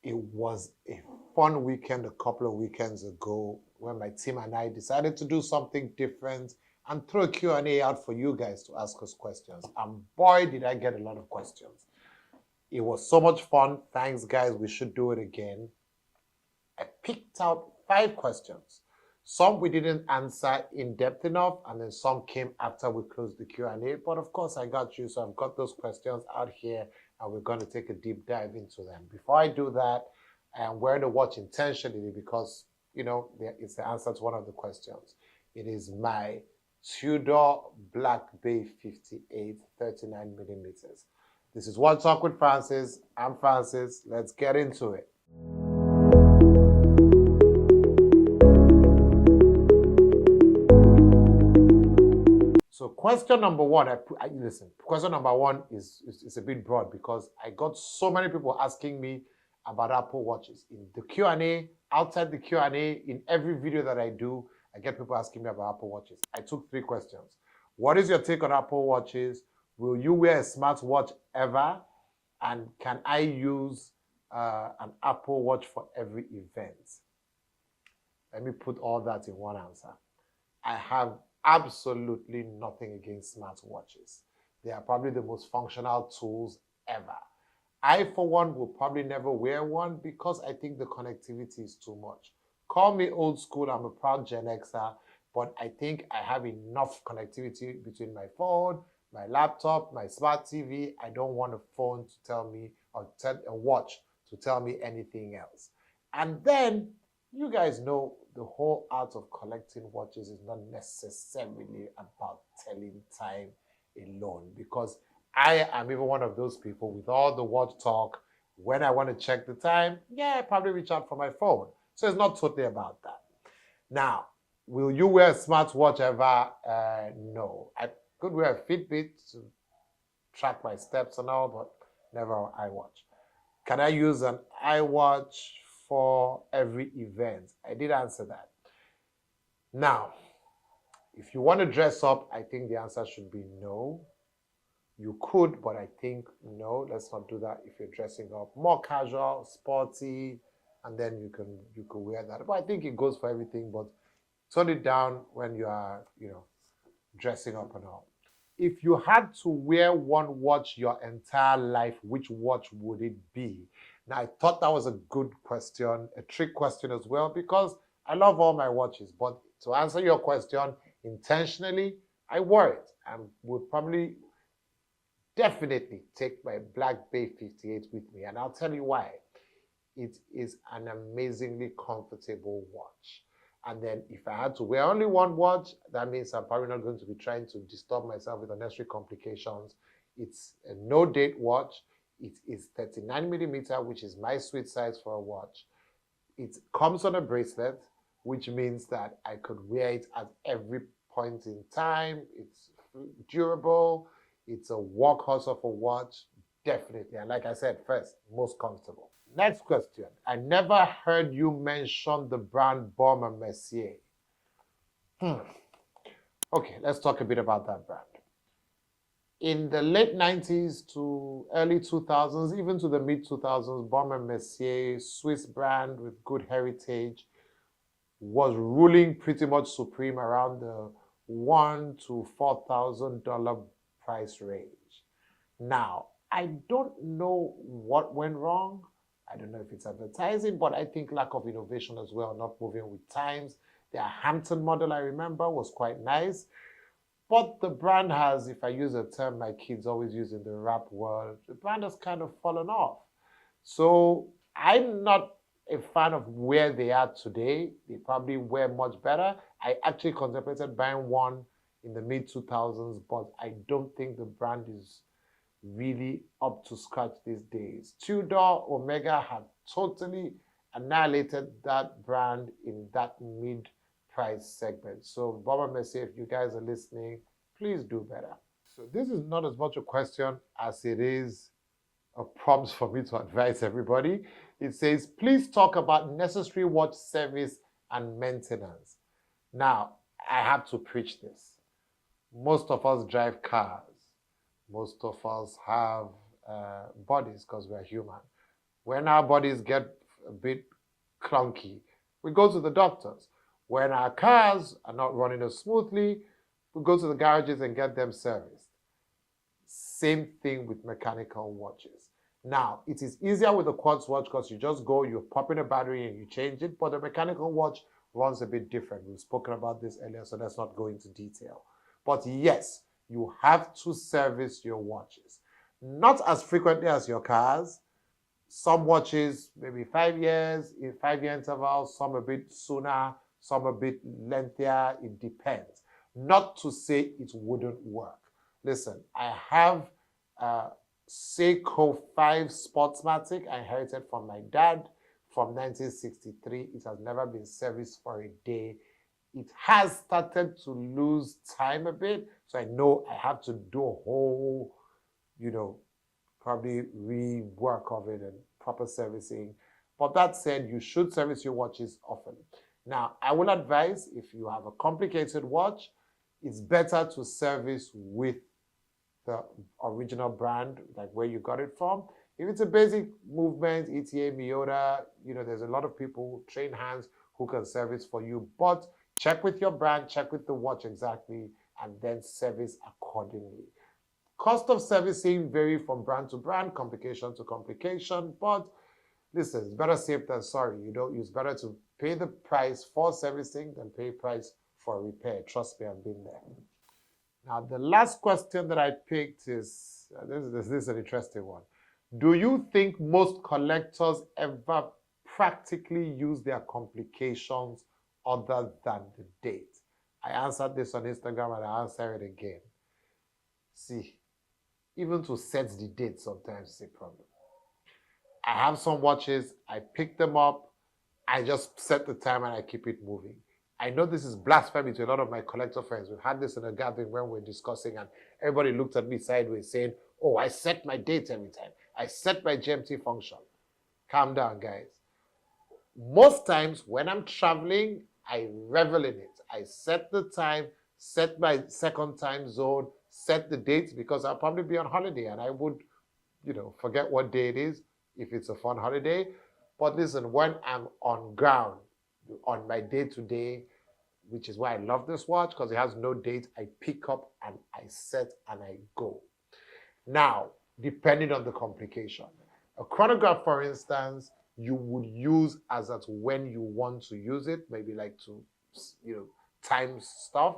It was a fun weekend a couple of weekends ago when my team and I decided to do something different and throw a Q&A out for you guys to ask us questions. And boy, did I get a lot of questions. It was so much fun. Thanks, guys. We should do it again. I picked out 5 questions. Some we didn't answer in depth enough, and then some came after we closed the Q&A. But of course, I got you, so I've got those questions out here, and we're going to take a deep dive into them. Before I do that, I'm wearing a watch intentionally because, it's the answer to one of the questions. It is my Tudor Black Bay 58 39 millimeters. This is One Talk with Francis. I'm Francis. Let's get into it. So question number one, listen. Question number one is a bit broad because I got so many people asking me about Apple Watches in the Q&A, outside the Q&A, in every video that I do. I get people asking me about Apple Watches. I took 3 questions. What is your take on Apple Watches? Will you wear a smartwatch ever? And can I use an Apple Watch for every event? Let me put all that in one answer. I have absolutely nothing against smartwatches. They are probably the most functional tools ever. I, for one, will probably never wear one because I think the connectivity is too much. Call me old school, I'm a proud Gen Xer, but I think I have enough connectivity between my phone, my laptop, my smart TV. I don't want a phone to tell me, or a watch to tell me anything else. And then you guys know the whole art of collecting watches is not necessarily about telling time alone, because I am even one of those people with all the watch talk. When I want to check the time, I probably reach out for my phone. So it's not totally about that. Now, will you wear a smartwatch ever? No. I could wear a Fitbit to track my steps and all, but never an iWatch. Can I use an iWatch for every event? I did answer that. Now, if you want to dress up, I think the answer should be no. You could, but I think no, let's not do that if you're dressing up. More casual, sporty, and then you can wear that. But I think it goes for everything, but tone it down when you are, dressing up and all. If you had to wear one watch your entire life, which watch would it be? Now, I thought that was a good question, a trick question as well, because I love all my watches. But to answer your question, intentionally, I wear it and would probably definitely take my Black Bay 58 with me. And I'll tell you why. It is an amazingly comfortable watch. And then if I had to wear only one watch, that means I'm probably not going to be trying to disturb myself with unnecessary complications. It's a no-date watch. It is 39 millimeter, which is my sweet size for a watch. It comes on a bracelet, which means that I could wear it at every point in time. It's durable. It's a workhorse of a watch, definitely. And like I said, first, most comfortable. Next question. I never heard you mention the brand Baume & Mercier. Okay, let's talk a bit about that brand. In the late 90s to early 2000s, even to the mid 2000s, Baume & Mercier, Swiss brand with good heritage, was ruling pretty much supreme around the $1,000 to $4,000 price range. Now, I don't know what went wrong. I don't know if it's advertising, but I think lack of innovation as well, not moving with times. Their Hampton model, I remember, was quite nice. But the brand has, if I use a term my kids always use in the rap world, the brand has kind of fallen off. So I'm not a fan of where they are today. They probably were much better. I actually contemplated buying one in the mid 2000s, but I don't think the brand is really up to scratch these days. Tudor, Omega have totally annihilated that brand in that mid-price segment. So Baume & Mercier, if you guys are listening, please do better. So this is not as much a question as it is a prompt for me to advise everybody. It says, please talk about necessary watch service and maintenance. Now, I have to preach this. Most of us drive cars. Most of us have bodies because we're human. When our bodies get a bit clunky, we go to the doctors. When our cars are not running as smoothly, we go to the garages and get them serviced. Same thing with mechanical watches. Now, it is easier with a quartz watch because you just go, you pop in a battery and you change it, but the mechanical watch runs a bit different. We've spoken about this earlier, so let's not go into detail. But yes, you have to service your watches. Not as frequently as your cars. Some watches, maybe 5 years, in 5-year intervals, some a bit sooner, some a bit lengthier. It depends. Not to say it wouldn't work. Listen, I have Seiko 5 Sportsmatic I inherited from my dad from 1963. It has never been serviced for a day. It has started to lose time a bit, so I know I have to do a whole, probably rework of it and proper servicing. But that said, you should service your watches often. Now, I will advise if you have a complicated watch, it's better to service with the original brand, like where you got it from. If it's a basic movement, ETA, Miyota, there's a lot of people, trained hands, who can service for you. But check with your brand, check with the watch exactly, and then service accordingly. Cost of servicing vary from brand to brand, complication to complication, but listen, it's better safe than sorry. It's better to pay the price for servicing than pay price for repair. Trust me, I've been there. Now, the last question that I picked is, this is an interesting one. Do you think most collectors ever practically use their complications other than the date? I answered this on Instagram and I answer it again. See, even to set the date sometimes is a problem. I have some watches, I pick them up, I just set the time and I keep it moving. I know this is blasphemy to a lot of my collector friends. We've had this in a gathering when we're discussing and everybody looked at me sideways saying, oh, I set my date every time. I set my GMT function. Calm down, guys. Most times when I'm traveling, I revel in it. I set the time, set my second time zone, set the dates because I'll probably be on holiday and I would, forget what day it is if it's a fun holiday. But listen, when I'm on ground, on my day-to-day, which is why I love this watch because it has no date, I pick up and I set and I go. Now, depending on the complication. A chronograph, for instance, you would use as at when you want to use it, maybe like to, time stuff.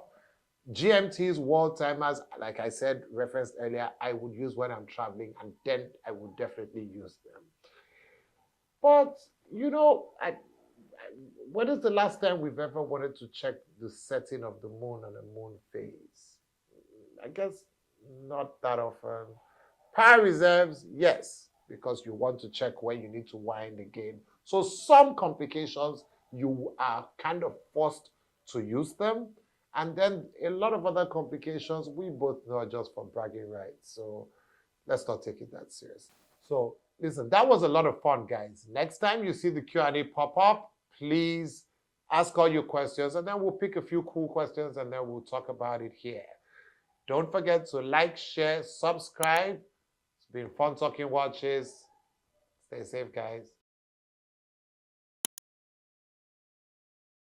GMTs, world timers, like I said, referenced earlier, I would use when I'm traveling and then I would definitely use them. But, when is the last time we've ever wanted to check the setting of the moon and the moon phase? I guess not that often. Power reserves, yes, because you want to check when you need to wind again. So some complications, you are kind of forced to use them. And then a lot of other complications, we both know are just for bragging rights. So let's not take it that serious. So listen, that was a lot of fun, guys. Next time you see the Q&A pop up, please ask all your questions and then we'll pick a few cool questions and then we'll talk about it here. Don't forget to like, share, subscribe. It's been fun talking watches. Stay safe, guys.